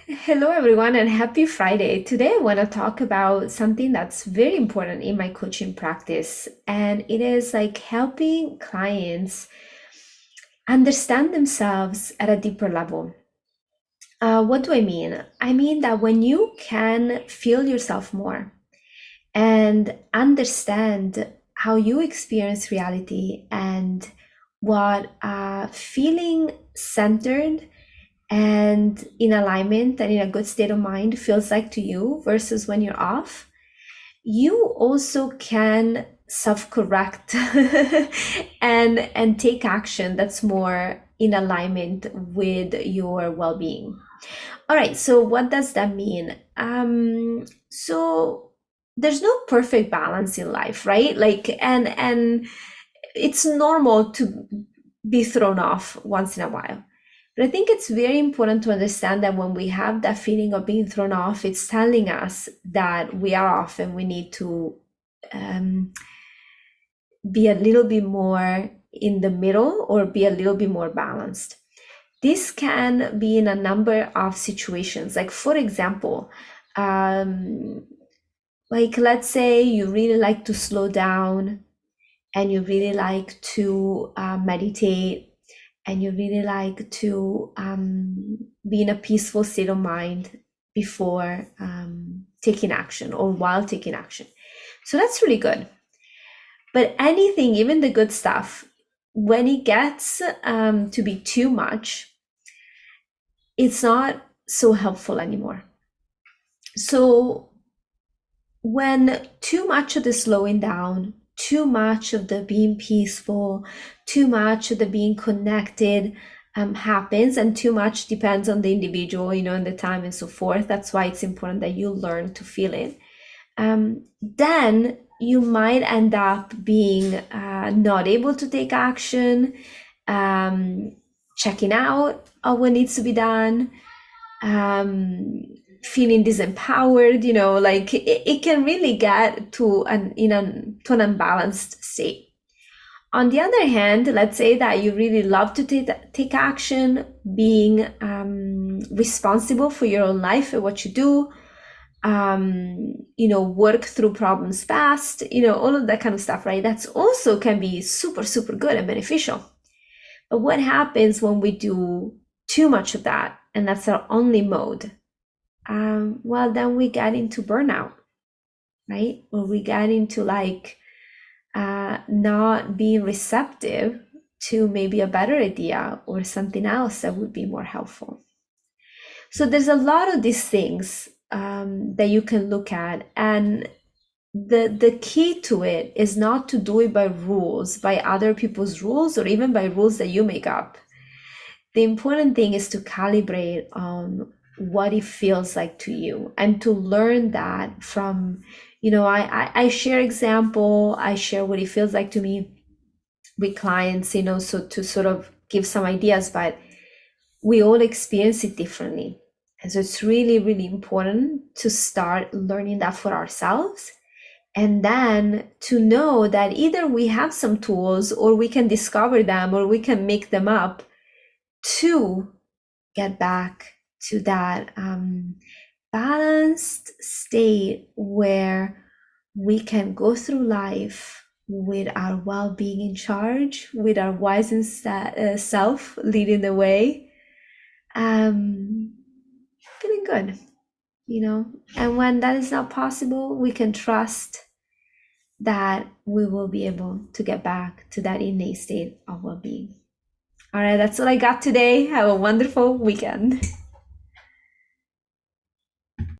Hello, everyone, and happy Friday. Today, I want to talk about something that's very important in my coaching practice, and it is like helping clients understand themselves at a deeper level. What do I mean? I mean that when you can feel yourself more and understand how you experience reality and what feeling centered and in alignment and in a good state of mind feels like to you versus when you're off, you also can self-correct and take action that's more in alignment with your well-being. All right, so what does that mean? So there's no perfect balance in life, right? And it's normal to be thrown off once in a while. But I think it's very important to understand that when we have that feeling of being thrown off, it's telling us that we are off and we need to um, be a little bit more in the middle or be a little bit more balanced. This can be in a number of situations. Like, for example, um, like let's say you really like to slow down and you really like to meditate and you really like to be in a peaceful state of mind before taking action or while taking action. So that's really good. But anything, even the good stuff, when it gets to be too much, it's not so helpful anymore. So when too much of the slowing down, too much of the being peaceful, too much of the being connected happens, and too much depends on the individual, and the time and so forth. That's why it's important that you learn to feel it. Then you might end up being not able to take action, checking out of what needs to be done, feeling disempowered, like it can really get to an unbalanced state. On the other hand, let's say that you really love to take action, being responsible for your own life and what you do, work through problems fast, all of that kind of stuff, right? That's also can be super, super good and beneficial. But what happens when we do too much of that and that's our only mode? Well, then we get into burnout, right? Or we get into not being receptive to maybe a better idea or something else that would be more helpful. So there's a lot of these things that you can look at, and the key to it is not to do it by rules, by other people's rules, or even by rules that you make up. The important thing is to calibrate on what it feels like to you and to learn that from, I share example, I share what it feels like to me with clients, so to sort of give some ideas, but we all experience it differently. And so it's really, really important to start learning that for ourselves. And then to know that either we have some tools or we can discover them or we can make them up to get back to that balanced state where we can go through life with our well-being in charge, with our wise and self leading the way, um, feeling good, And when that is not possible, we can trust that we will be able to get back to that innate state of well-being. All right, that's all I got today. Have a wonderful weekend.